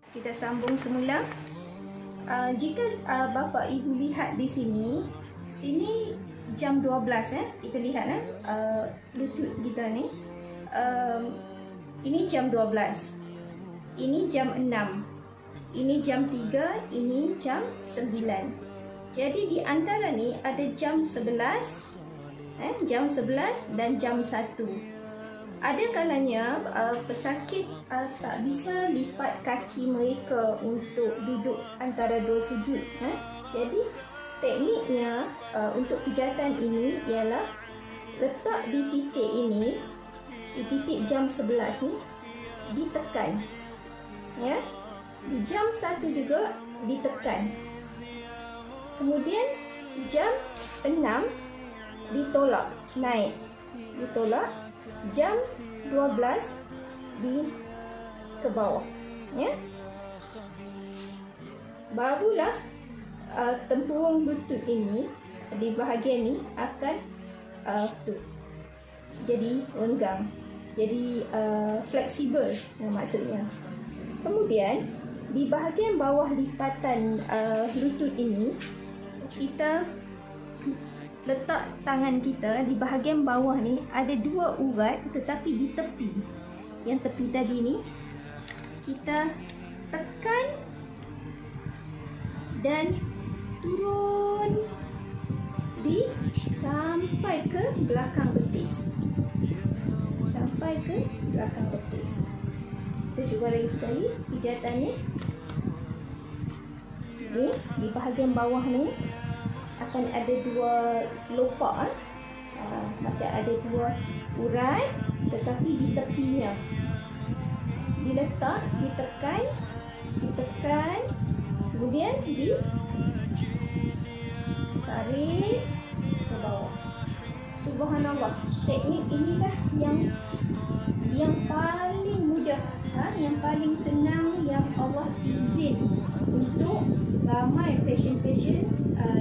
Kita sambung semula. Jika bapa ibu lihat di sini, jam 12 kita lihat lutut kita ni. Ini jam 12. Ini jam 6. Ini jam 3, ini jam 9. Jadi di antara ni ada jam 11, jam 11 dan jam 1. Ada kalanya pesakit tak bisa lipat kaki mereka untuk duduk antara dua sujud. Jadi tekniknya untuk pijatan ini ialah letak di titik ini, di titik jam 11 ni, ditekan. Ya. Di jam 1 juga ditekan. Kemudian jam 6 ditolak, naik, ditolak. Jam 12 ke bawah, ya. Barulah tempurung lutut ini di bahagian ni akan jadi renggang, jadi fleksibel maksudnya. Kemudian di bahagian bawah lipatan lutut ini, kita letak tangan kita di bahagian bawah ni, ada dua urat tetapi di tepi. Yang tepi tadi ni kita tekan dan turun sampai ke belakang betis. Sampai ke belakang betis. Kita cuba lagi sekali pijatannya. Ni di bahagian bawah ni akan ada dua lopak, macam ada dua urat tetapi di tepinya. Diletak, ditekan, kemudian ditarik ke bawah. Subhanallah, teknik inilah yang paling mudah, yang paling senang, yang Allah izin untuk ramai pasien-pasien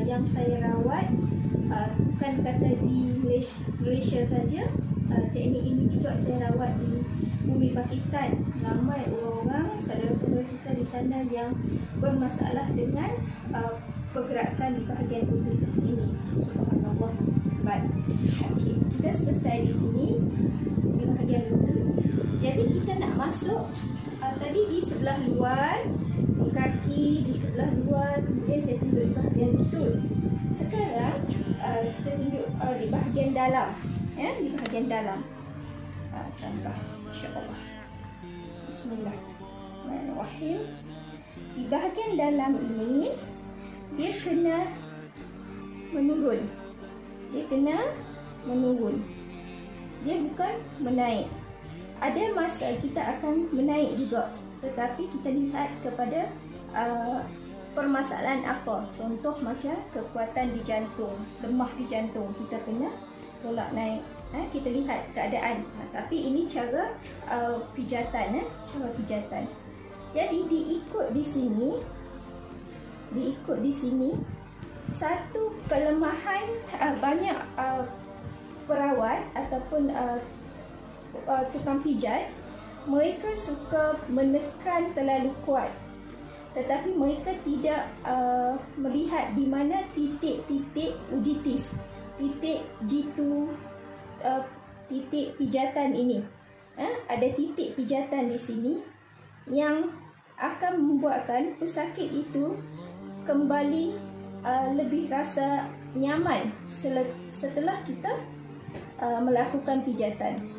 yang saya rawat, bukan kata di Malaysia saja. Teknik ini juga saya rawat di bumi Pakistan. Ramai orang, saudara-saudara kita di sana yang bermasalah dengan pergerakan di bahagian lutut ini. Subhanallah. Baik. Okey, kita selesai di sini di bahagian lutut. Jadi kita nak masuk tadi di sebelah luar, di kaki di sebelah luar, kemudian saya tunjuk di bahagian lutut. Sekarang kita tunjuk di bahagian dalam, ya, di bahagian dalam. Contoh, insya-Allah. Bismillahirrahmanirrahim. Di bahagian dalam ini dia kena menurun. Dia kena menurun. Dia bukan menaik. Ada masa kita akan menaik juga, tetapi kita lihat kepada permasalahan apa. Contoh macam kekuatan di jantung, lemah di jantung, kita kena tolak naik. Kita lihat keadaan. Tapi ini cara pijatan, cara pijatan. Jadi diikut di sini, satu kelemahan banyak perawat ataupun tukang pijat, mereka suka menekan terlalu kuat, tetapi mereka tidak melihat di mana titik-titik ujitis, titik jitu, titik pijatan ini. Ada titik pijatan di sini yang akan membuatkan pesakit itu kembali lebih rasa nyaman setelah kita melakukan pijatan.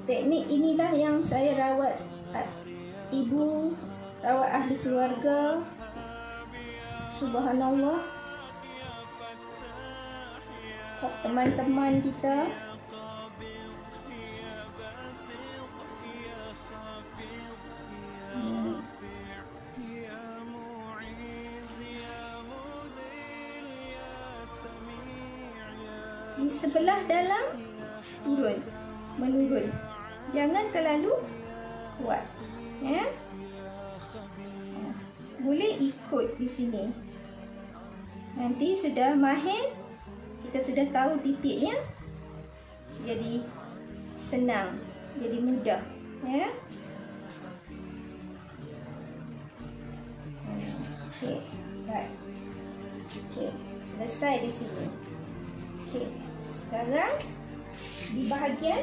Teknik inilah yang saya rawat ibu, rawat ahli keluarga. Subhanallah, teman-teman kita. Di sebelah dalam turun, menurun. Jangan terlalu kuat, ya. ikut di sini. Nanti sudah mahir, kita sudah tahu titiknya, jadi senang, jadi mudah, ya. Okey, baik. Okey, selesai di sini. Okey, sekarang di bahagian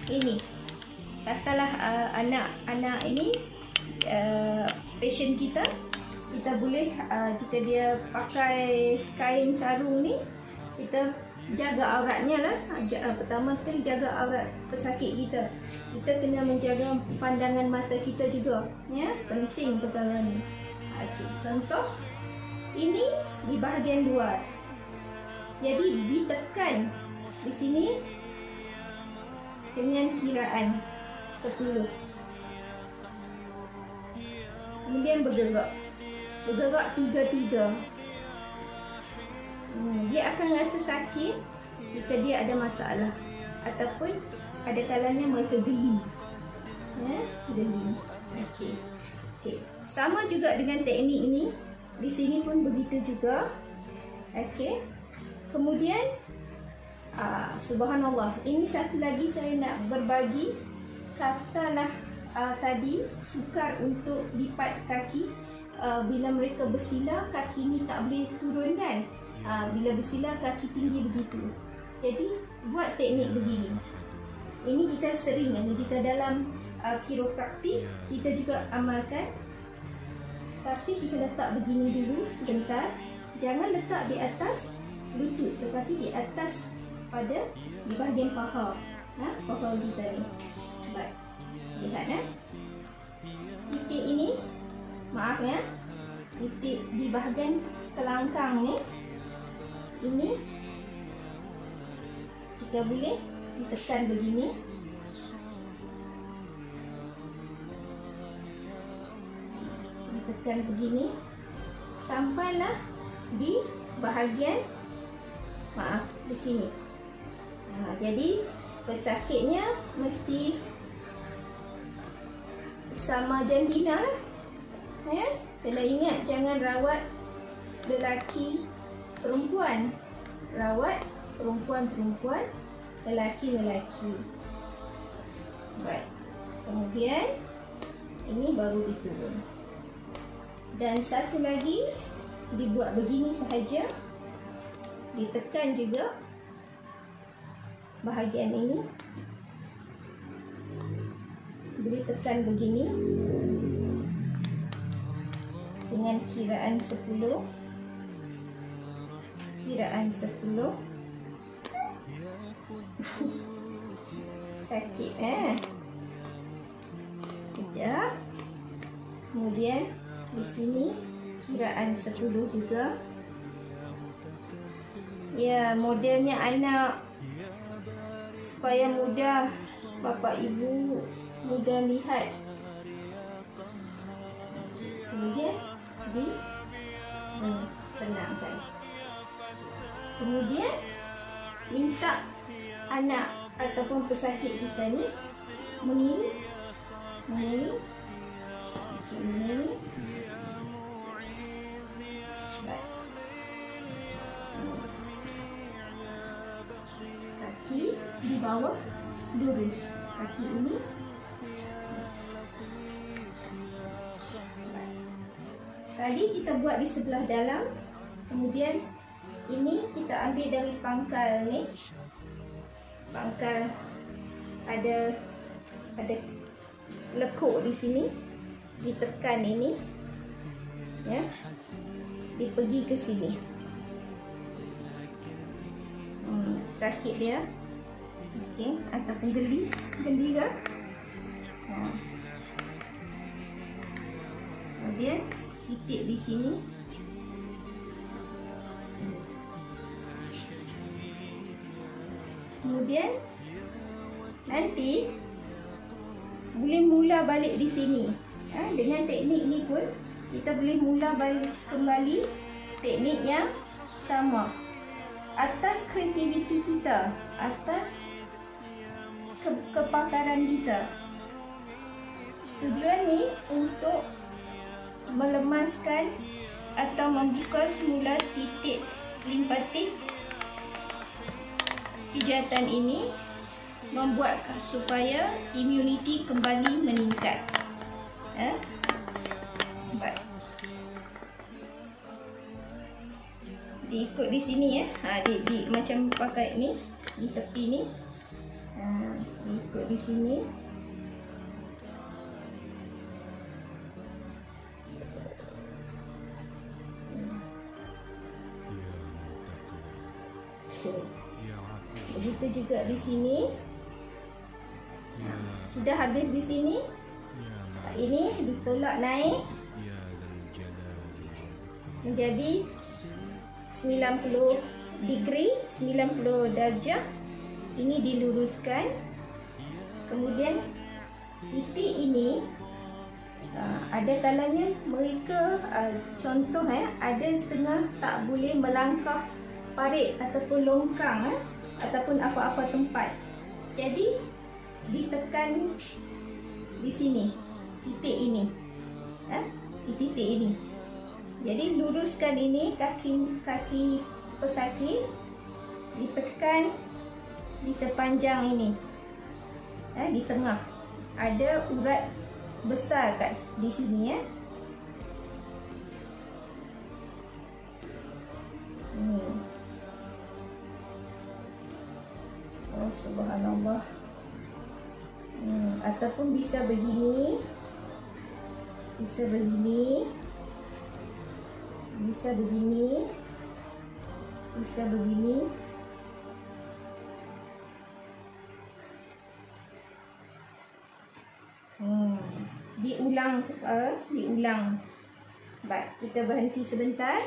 ini, katalah anak-anak ini passion kita boleh jika dia pakai kain sarung ni, kita jaga auratnya lah. Pertama sekali jaga aurat pesakit kita. Kita kena menjaga pandangan mata kita juga, ya, penting perkara ni. Okey, contoh ini di bahagian luar. Jadi ditekan di sini dengan kiraan 10. Kemudian bergerak 3-3. Dia akan rasa sakit jika dia ada masalah, ataupun ada kalanya mereka geli, ya, geli. Okey. Sama juga dengan teknik ini, di sini pun begitu juga. Okey. Kemudian subhanallah, ini satu lagi saya nak berbagi. Katalah tadi sukar untuk lipat kaki. Bila mereka bersila, kaki ni tak boleh turun kan. Bila bersila, kaki tinggi begitu. Jadi buat teknik begini. Ini kita sering, jika dalam kiropraktik kita juga amalkan. Tapi kita letak begini dulu sebentar. Jangan letak di atas lutut, tetapi di atas pada di bahagian paha, paha kita ni. Baik, lihat titik ini, maaf ya, titik di bahagian kelangkang ni, ini jika boleh ditekan begini. Ditekan begini sampailah di bahagian, maaf, di sini. Jadi pesakitnya mesti sama jantina lah, ya. Kena ingat, jangan rawat lelaki perempuan, rawat perempuan, lelaki. Baik, kemudian ini baru diturun. Dan satu lagi, dibuat begini sahaja, ditekan juga bahagian ini, boleh tekan begini dengan kiraan 10. Sakit kejap. Kemudian di sini kiraan 10 juga. Ya, modelnya anak supaya mudah bapa ibu mudah lihat. Kemudian di senangkan. Kemudian minta anak ataupun pesakit kita ni mengiring. Kaki di bawah lurus, kaki ini. Tadi kita buat di sebelah dalam, kemudian ini kita ambil dari pangkal ni. Pangkal ada lekuk di sini, ditekan ini, ya, dipergi ke sini. Sakit dia, okey, ataupun geli ke? Kemudian titik di sini. Kemudian nanti boleh mula balik di sini. Dengan teknik ni pun kita boleh mula balik kembali, teknik yang sama, atas kreativiti kita, atas kepakaran kita. Tujuan ni untuk melemaskan atau membuka semula titik limpatik pijatan ini, membuat supaya imuniti kembali meningkat. Baik. Diikut di sini ya. Di macam pakai ni di tepi ni. Diikut di sini. Begitu juga di sini. Sudah habis di sini. Ini ditolak naik menjadi 90 degree, 90 darjah. Ini diluruskan. Kemudian titik ini ada kalanya mereka contoh ada setengah tak boleh melangkah parit ataupun longkang ataupun apa-apa tempat. Jadi ditekan di sini, titik ini. Di titik ini. Jadi luruskan ini kaki pesakit, ditekan di sepanjang ini. Di tengah. Ada urat besar kat di sini ya. Oh subhanallah. Ataupun bisa begini. Bisa begini. Bisa begini. Bisa begini. Diulang. Baik, kita berhenti sebentar.